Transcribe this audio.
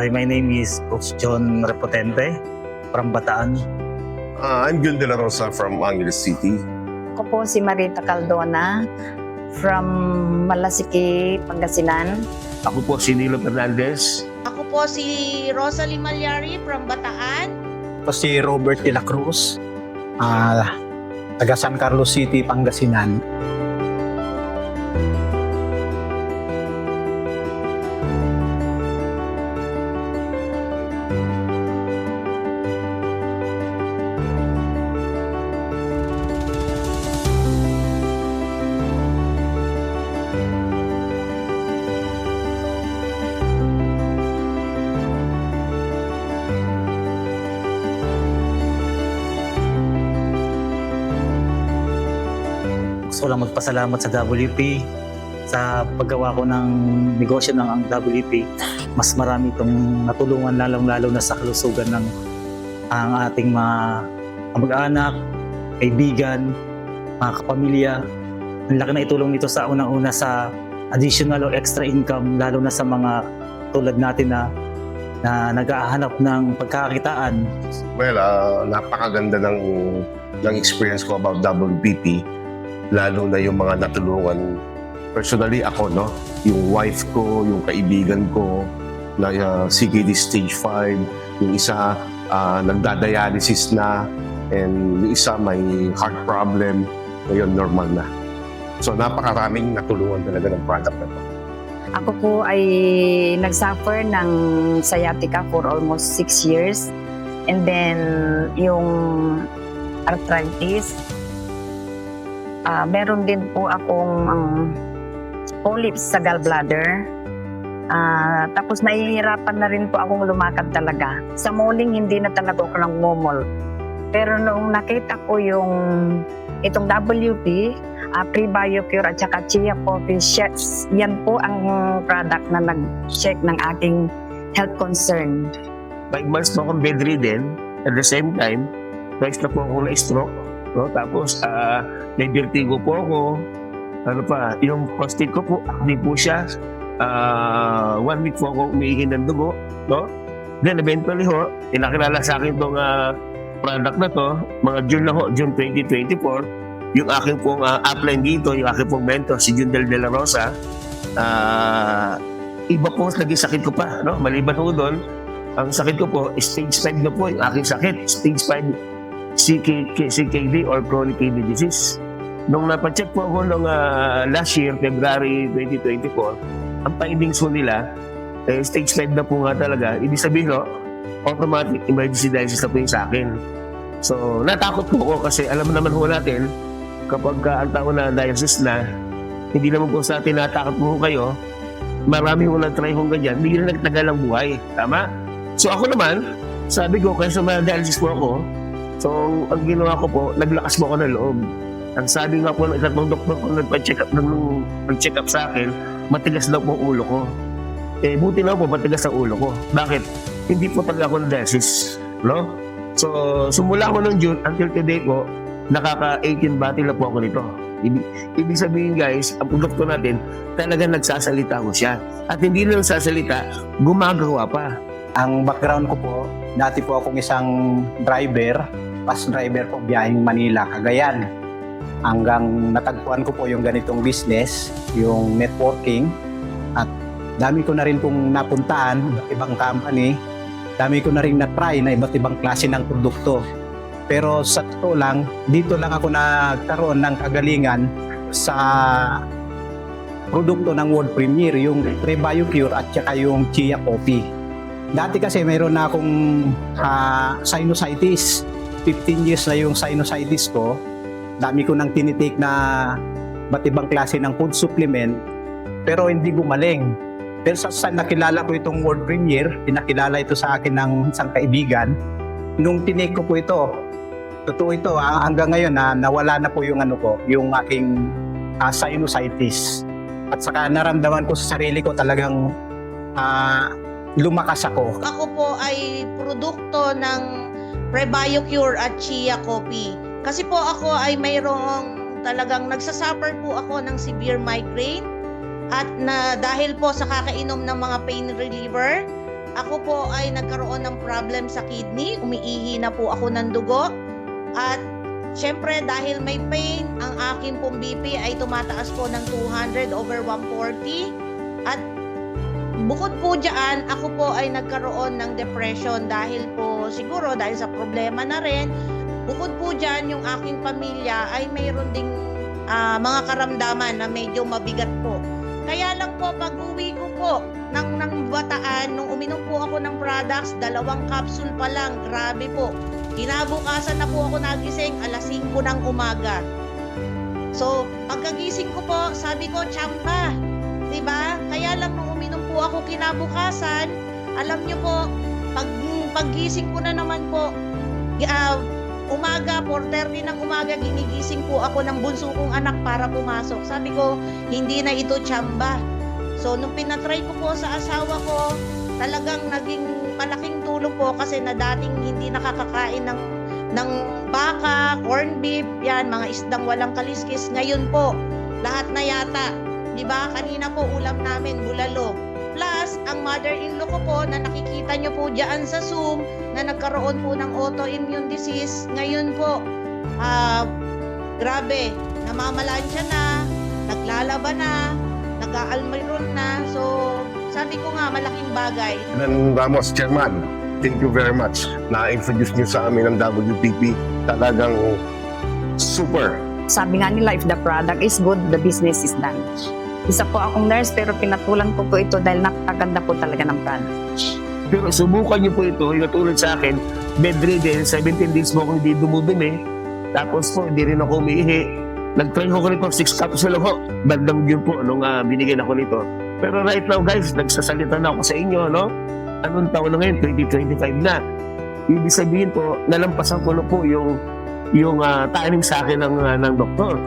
Hi, my name is Coach John Repotente from Bataan. I'm Gil De La Rosa from Angeles City. Ako po si Marita Caldona from Malasiki, Pangasinan. Ako po si Nilo Fernandez. Ako po si Rosalie Malyari from Bataan. Ako si Robert de la Cruz, taga San Carlos City, Pangasinan. Gusto ko lang magpasalamat sa WP sa paggawa ko ng negosyo ng ang WP. Mas marami itong natulungan lalong-lalo na sa kalusugan ng ang ating mga kamag-anak, kaibigan, mga kapamilya. Ang laki na itulong nito sa unang-una sa additional o extra income lalo na sa mga tulad natin na nag-ahanap ng pagkakakitaan. Well, napakaganda ng experience ko about WPP, lalo na yung mga natulungan. Personally ako, no? Yung wife ko, yung kaibigan ko, na CKD stage 5, yung isa nagdadialysis na, and yung isa may heart problem, ngayon normal na. So napakaraming natulungan talaga ng product na to. Ako po ay nagsuffer ng sciatica for almost 6 years. And then yung arthritis. Meron din po akong polyps sa gallbladder. Tapos nahihirapan na rin po akong lumakad talaga. Sa morning, hindi na talaga ako nang momol. Pero noong nakita ko itong WP, Pre-BioCure at saka Chia Coffee, yan po ang product na nag-check ng aking health concern. 5 months po akong bedridden. At the same time, twice na po ako na-stroke. No? Tapos, may vertigo po ako. Ano pa, yung prostate ko po, acne po siya. 1 week po ako umiihi ng dugo. No? Then eventually ho, inakilala sa akin itong product na to, mga June na ho, June 2024. Yung aking pong upline dito, yung aking pong mentor, si Jundel De La Rosa, iba po naging sakit ko pa. No? Maliban ho doon, ang sakit ko po, stage 5 na po yung aking sakit. Stage 5 CKD or chronic kidney disease. Nung napacheck po ako nung last year, February 2024, ang findings po nila, stage 5 na po nga talaga. Ibig sabihin ho, automatic emergency dialysis na po yung sa akin. So, natakot po ako kasi alam naman ho natin, kapag ang tao na dialysis na, hindi naman po sa atin natakot po kayo, marami ho nag-try ho ganyan, hindi na nagtagal ang buhay. Tama? So ako naman, sabi ko, kaya sa mga dialysis po ako, so, ang ginawa ko po, naglakas mo ako ng loob. Ang sabi nga po ng isang doktor ko nag-check up sa akin, matigas daw po ulo ko. Eh, buti na po, matigas ang ulo ko. Bakit? Hindi po talaga ako na-dialysis. No? So, sumula ko ng June until today po, nakaka-18 battle na po ako nito. Ibig sabihin guys, ang doktor natin, talagang nagsasalita ko siya. At hindi na nagsasalita, gumagawa pa. Ang background ko po, dati po akong isang driver, bus driver po biyaheng Manila, Cagayan. Hanggang natagpuan ko po yung ganitong business, yung networking. At dami ko na rin pong napuntaan, iba't ibang company. Dami ko na rin na-try na iba't ibang klase ng produkto. Pero sa totoo lang, dito lang ako nagkaroon ng kagalingan sa produkto ng world premiere, yung Pre-BioCure at saka yung Chia Coffee. Dati kasi mayroon na akong sinusitis. 15 years na yung sinusitis ko. Dami ko nang tinitake na ba't ibang klase ng food supplement, pero hindi gumaling. Pero sa nakilala ko itong world premiere, pinakilala ito sa akin ng isang kaibigan. Nung tinake ko po ito, totoo ito, hanggang ngayon nawala na po yung yung aking sinusitis. At saka naramdaman ko sa sarili ko talagang lumakas ako. Ako po ay produkto ng Pre-BioCure at Chia Coffee. Kasi po ako ay mayroong talagang nagsasuffer po ako ng severe migraine at na dahil po sa kakainom ng mga pain reliever ako po ay nagkaroon ng problem sa kidney, umiihi na po ako ng dugo. At syempre dahil may pain, ang aking pong BP ay tumataas po ng 200/140. At bukod po dyan, ako po ay nagkaroon ng depression dahil po siguro dahil sa problema na rin. Bukod po dyan, yung aking pamilya ay mayroon ding mga karamdaman na medyo mabigat po. Kaya lang po, pag uwi ko po ng Bataan, nung uminom po ako ng products, 2 capsule pa lang, grabe po. Kinabukasan na po ako nagising, 5:00 ng umaga. So, pagkagising ko po, sabi ko, tsamba. Diba? Kaya lang nung uminom po ako kinabukasan, alam nyo po, paggising ko na naman po, umaga, 4:30 ng umaga, ginigising po ako ng bunso kong anak para pumasok. Sabi ko, hindi na ito tsamba. So, nung pinatry ko po sa asawa ko, talagang naging malaking tulong po kasi na dating hindi nakakakain ng baka, corn beef, yan, mga isdang walang kaliskis. Ngayon po, lahat na yata. Diba? Kanina po ulam namin, bulalo. Plus, ang mother-in-law ko po na nakikita nyo po dyan sa Zoom na nagkaroon po ng autoimmune disease. Ngayon po, grabe, namamalansya na, naglalaba na, nag-aalmirol na. So, sabi ko nga, malaking bagay. Then Ramos, Chairman, thank you very much. Na-introduce niyo sa amin ang WPP. Talagang super. Sabi nga nila, if the product is good, the business is done. Isa po akong nurse pero pinatulan ko po ito dahil napakaganda po talaga ng product. Pero subukan niyo po ito, yung tulad sa akin, bedridden, 17 days mo akong hindi dumudumi. Tapos po, hindi rin ako umiihi. Nag-try ko nito, 6 capsule ako. Bandang yun po, nung binigyan ako nito. Pero right now guys, nagsasalita na ako sa inyo, no? Anong taon na ngayon? 2025 na. Ibig sabihin po, nalampasan ko na po yung taning sa akin ng doktor.